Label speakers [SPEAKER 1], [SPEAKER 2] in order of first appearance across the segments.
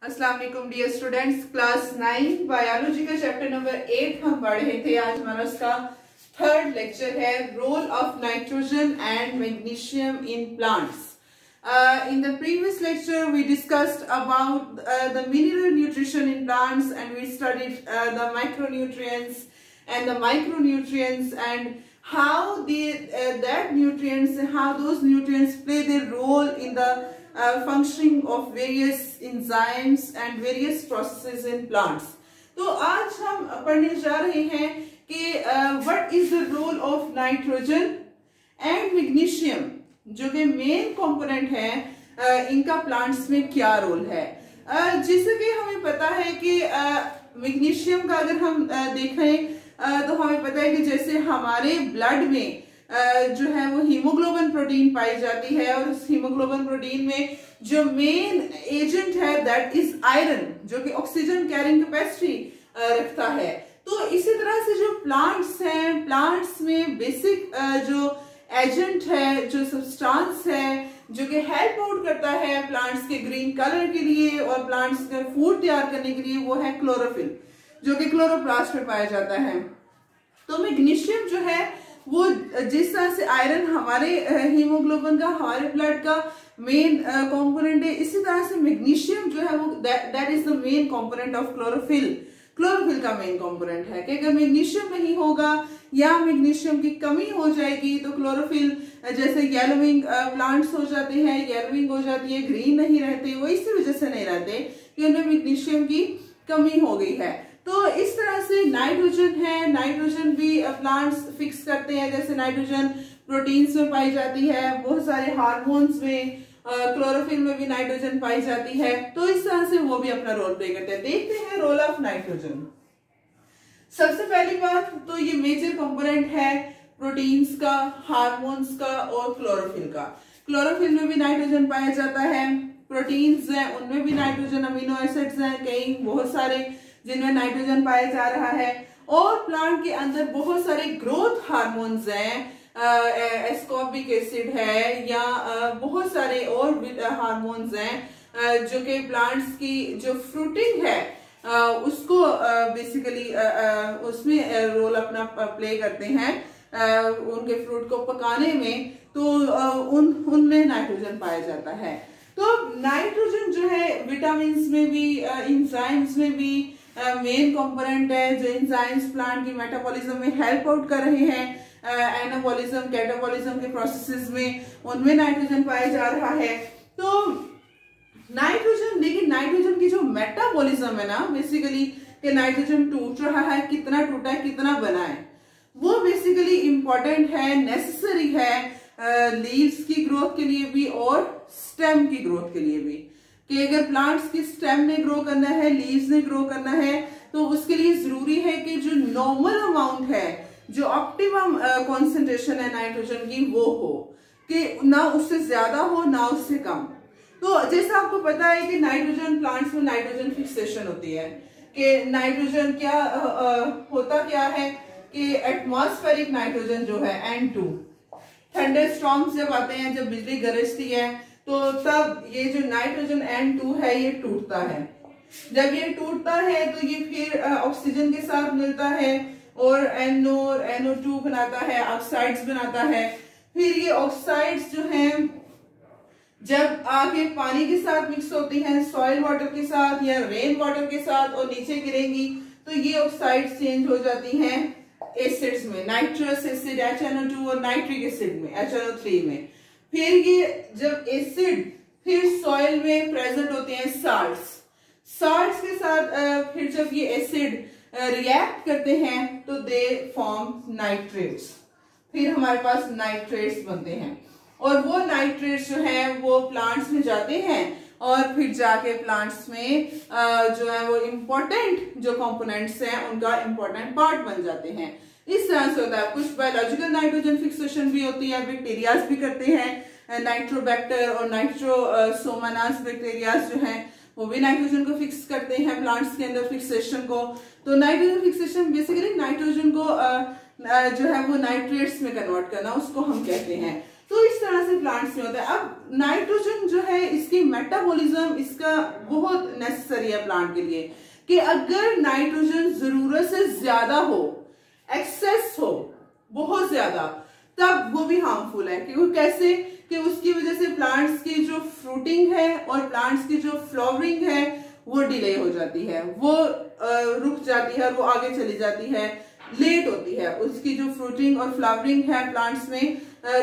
[SPEAKER 1] अस्सलाम वालेकुम dear students, class 9 biology का चैप्टर नंबर 8 हम पढ़ रहे थे। आज हमारा उसका थर्ड लेक्चर है, role of nitrogen and magnesium in plants. In the previous lecture we discussed about the mineral nutrition in plants, and we studied the micronutrients and the micronutrients and how those nutrients play their role in the functioning of various enzymes and various processes in plants. तो आज हम पढ़ने जा रहे हैं कि what is the role of nitrogen and magnesium, जो कि मेन कंपोनेंट है, इनका प्लांट्स में क्या रोल है। जैसे कि हमें पता है कि मैग्नीशियम का अगर हम देखें तो हमें पता है कि जैसे हमारे ब्लड में जो है वो हीमोग्लोबिन प्रोटीन पाई जाती है, और उस हीमोग्लोबिन प्रोटीन में जो मेन एजेंट है दैट इज आयरन, जो कि ऑक्सीजन कैरिंग कैपेसिटी रखता है। तो इसी तरह से जो प्लांट्स हैं, प्लांट्स में बेसिक जो एजेंट है, जो सब्सटेंस है, जो कि हेल्प आउट करता है प्लांट्स के ग्रीन कलर के लिए और प्लांट्स का फूड तैयार करने के लिए, वो है क्लोरोफिल, जो कि क्लोरोप्लास्ट में पाया जाता है। तो मैग्नीशियम जो है वो जिस तरह से आयरन हमारे हीमोग्लोबिन का, हमारे ब्लड का मेन कंपोनेंट है, इसी तरह से मैग्नीशियम जो है वो that is the main component of chlorophyll. Chlorophyll का मेन कंपोनेंट है कि अगर मैग्नीशियम नहीं होगा या मैग्नीशियम की कमी हो जाएगी तो क्लोरोफिल, जैसे येलोइंग प्लांट्स हो जाते हैं, येलोइंग हो जाती है, ग्रीन नहीं रहते, वो इसी वजह से नहीं रहते कि उनमें मैग्नीशियम की कमी हो गई है। तो इस तरह से नाइट्रोजन है, नाइट्रोजन भी प्लांट्स फिक्स करते हैं, जैसे नाइट्रोजन प्रोटीन्स में पाई जाती है, बहुत सारे हार्मोन्स में, क्लोरोफिल में भी नाइट्रोजन पाई जाती है। तो इस तरह से वो भी अपना रोल प्ले करते हैं। देखते हैं रोल ऑफ नाइट्रोजन। सबसे पहली बात तो ये मेजर कंपोनेंट है प्रोटीन्स का, हार्मोन्स का और क्लोरोफिल का। क्लोरोफिल में भी नाइट्रोजन पाया जाता है, प्रोटीन्स हैं उनमें भी नाइट्रोजन, अमीनो एसिड्स हैं कई बहुत सारे जिनमें नाइट्रोजन पाया जा रहा है, और प्लांट के अंदर बहुत सारे ग्रोथ हार्मोन्स हैं, एस्कॉर्बिक एसिड है या बहुत सारे और हार्मोन्स हैं जो कि प्लांट्स की जो फ्रूटिंग है उसको बेसिकली उसमें रोल अपना प्ले करते हैं, उनके फ्रूट को पकाने में, तो उनमें नाइट्रोजन पाया जाता है। तो नाइट्रोजन जो है विटामिन्स में भी, एंजाइम्स में भी मेन कंपोनेंट है, जो एंजाइम्स प्लांट की मेटाबॉलिज्म में हेल्प आउट कर रहे हैं, एनाबॉलिज्म, कैटाबॉलिज्म के प्रोसेसेस में, उनमें नाइट्रोजन पाया जा रहा है। तो नाइट्रोजन, लेकिन नाइट्रोजन की जो मेटाबॉलिज्म है ना, बेसिकली कि नाइट्रोजन टूट रहा है, कितना टूटा है, कितना बना है, वो बेसिकली इंपॉर्टेंट है, नेसेसरी है लीव्स की ग्रोथ के लिए भी और स्टेम की ग्रोथ के लिए भी। कि अगर प्लांट्स की स्टेम ने ग्रो करना है, लीव्स ने ग्रो करना है, तो उसके लिए जरूरी है कि जो नॉर्मल अमाउंट है, जो ऑप्टिमम कॉन्सेंट्रेशन है नाइट्रोजन की, वो हो, कि ना उससे ज्यादा हो ना उससे कम। तो जैसा आपको पता है कि नाइट्रोजन प्लांट्स में नाइट्रोजन फिक्सेशन होती है, कि नाइट्रोजन क्या होता क्या है कि एटमॉस्फेरिक नाइट्रोजन जो है N2, थंडर स्टॉर्म्स जब आते हैं, जब बिजली गरजती है, तो तब ये जो नाइट्रोजन N2 है ये टूटता है। जब ये टूटता है तो ये फिर ऑक्सीजन के साथ मिलता है और NO और NO2 बनाता है, ऑक्साइड्स बनाता है। फिर ये ऑक्साइड्स जो हैं जब आके पानी के साथ मिक्स होती हैं, सॉइल वाटर के साथ या रेन वाटर के साथ, और नीचे गिरेंगी, तो ये ऑक्साइड्स चेंज हो जाती हैं एसिड्स में, नाइट्रस एसिड HNO2 और नाइट्रिक एसिड में HNO3 में। फिर ये जब एसिड फिर सॉइल में प्रेजेंट होते हैं साल्ट्स के साथ, फिर जब ये एसिड रिएक्ट करते हैं तो दे फॉर्म नाइट्रेट्स, फिर हमारे पास नाइट्रेट्स बनते हैं, और वो नाइट्रेट्स जो है वो प्लांट्स में जाते हैं और फिर जाके प्लांट्स में जो है वो इम्पोर्टेंट जो कंपोनेंट्स हैं उनका इम्पोर्टेंट पार्ट बन जाते हैं। इस तरह से होता है। कुछ बायोलॉजिकल नाइट्रोजन फिक्सेशन भी होती है, बैक्टीरियाज भी करते हैं, नाइट्रोबैक्टर और नाइट्रोसोमोनास बैक्टीरियाज जो हैं वो भी नाइट्रोजन को फिक्स करते हैं प्लांट्स के अंदर फिक्सेशन को। तो नाइट्रोजन फिक्सेशन बेसिकली नाइट्रोजन को जो है वो नाइट्रेट्स में कन्वर्ट करना, उसको हम कहते हैं। तो इस तरह से प्लांट्स में होता है। अब नाइट्रोजन जो है इसकी मेटाबॉलिज्म इसका बहुत नेसेसरी नेसेसरी है प्लांट के लिए कि अगर नाइट्रोजन जरूरत से ज्यादा हो, एक्सेस हो बहुत ज्यादा, तब वो भी हार्मफुल है। क्योंकि कैसे कि उसकी वजह से प्लांट्स की जो फ्रूटिंग है और प्लांट्स की जो फ्लावरिंग है वो डिले हो जाती है, वो रुक जाती है और वो आगे चली जाती है, लेट होती है। उसकी जो फ्रूटिंग और फ्लावरिंग है प्लांट्स में,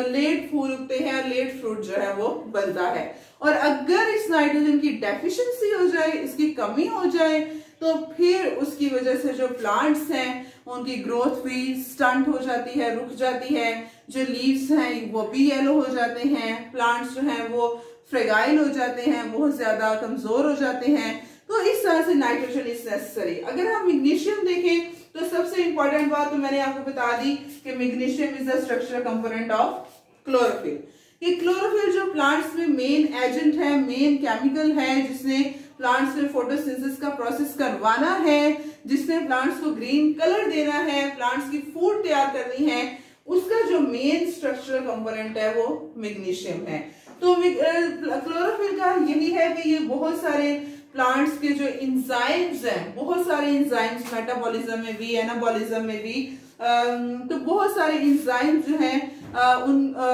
[SPEAKER 1] लेट फूल उगते हैं और लेट फ्रूट जो है वो बनता है। और अगर इस नाइट्रोजन की डेफिशिएंसी हो जाए, इसकी कमी हो जाए, तो फिर उसकी वजह से जो प्लांट्स हैं उनकी ग्रोथ भी स्टंट हो जाती है, रुक जाती है। जो लीव्स हैं वो भी येलो हो जाते हैं, प्लांट्स जो हैं वो फ्रेगाइल हो जाते हैं, बहुत ज्यादा कमजोर हो जाते हैं। तो इस तरह से नाइट्रोजन इज नेसेसरी। अगर हम मैग्नीशियम देखें तो सबसे इंपॉर्टेंट बात तो मैंने आपको बता दी कि magnesium is the structural component of chlorophyll. कि क्लोरोफिल जो प्लांट्स में मेन एजेंट है, मेन केमिकल है, जिसने प्लांट्स में फोटोसिंथेसिस का प्रोसेस करवाना है, जिसने प्लांट्स को ग्रीन कलर देना है, प्लांट्स की फूड तैयार करनी है, उसका जो मेन स्ट्रक्चरल कंपोनेंट है वो मैग्नीशियम है। तो क्लोरोफिल का यही है कि ये बहुत सारे प्लांट्स के जो इंजाइम्स हैं, बहुत सारे इंजाइम्स मेटाबॉलिज्म में भी, एनाबॉलिज्म में भी, तो बहुत सारे इंजाइम्स जो हैं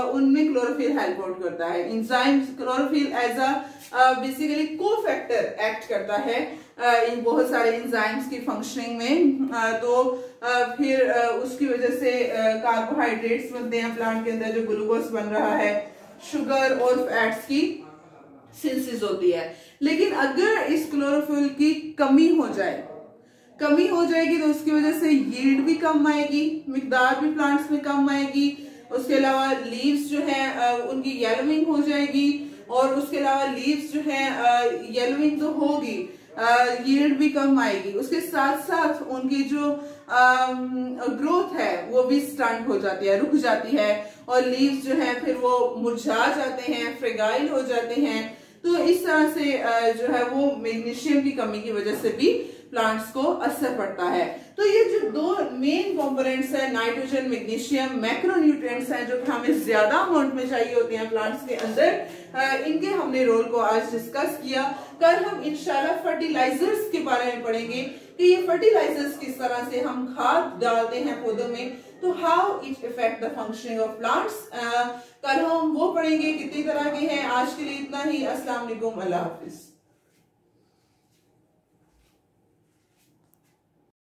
[SPEAKER 1] उनमें क्लोरोफिल हेल्प आउट करता है। Enzymes, chlorophyll as a basically cofactor act करता है इन बहुत सारे इंजाइम्स की फंक्शनिंग में। तो फिर उसकी वजह से कार्बोहाइड्रेट्स बनते हैं प्लांट के अंदर, जो ग्लूकोज बन रहा है, शुगर और फैट्स की सिंथेसिस होती है। लेकिन अगर इस क्लोरोफिल की कमी हो जाएगी तो उसकी वजह से यील्ड भी कम आएगी, मिकदार भी प्लांट्स में कम आएगी। उसके अलावा लीव्स जो है उनकी येलोइंग हो जाएगी, और उसके अलावा लीव्स जो है येलोइंग तो होगी, यील्ड भी कम आएगी। उसके साथ साथ उनकी जो ग्रोथ है वो भी स्टंट हो जाती है, रुक जाती है, और लीव्स जो है फिर वो मुरझा जाते हैं, फ्रेगाइल हो जाते हैं। तो इस तरह से जो है वो मैग्नीशियम की कमी की वजह से भी प्लांट्स को असर पड़ता है। तो ये जो दो मेन कंपोनेंट्स हैं, नाइट्रोजन, मैग्नीशियम, मैक्रोन्यूट्रिएंट्स हैं, जो हमें ज्यादा अमाउंट में चाहिए होते हैं प्लांट्स के अंदर, इनके हमने रोल को आज डिस्कस किया। कल हम इंशाल्लाह फर्टिलाइजर्स के बारे में पढ़ेंगे कि ये फर्टिलाइजर्स किस तरह से हम खाद डालते हैं पौधों में, तो how it effect the functioning of plants. कल हम वो पढ़ेंगे कितनी तरह के हैं। आज के लिए इतना ही। अस्सलाम वालेकुम, अल्लाह हाफिज।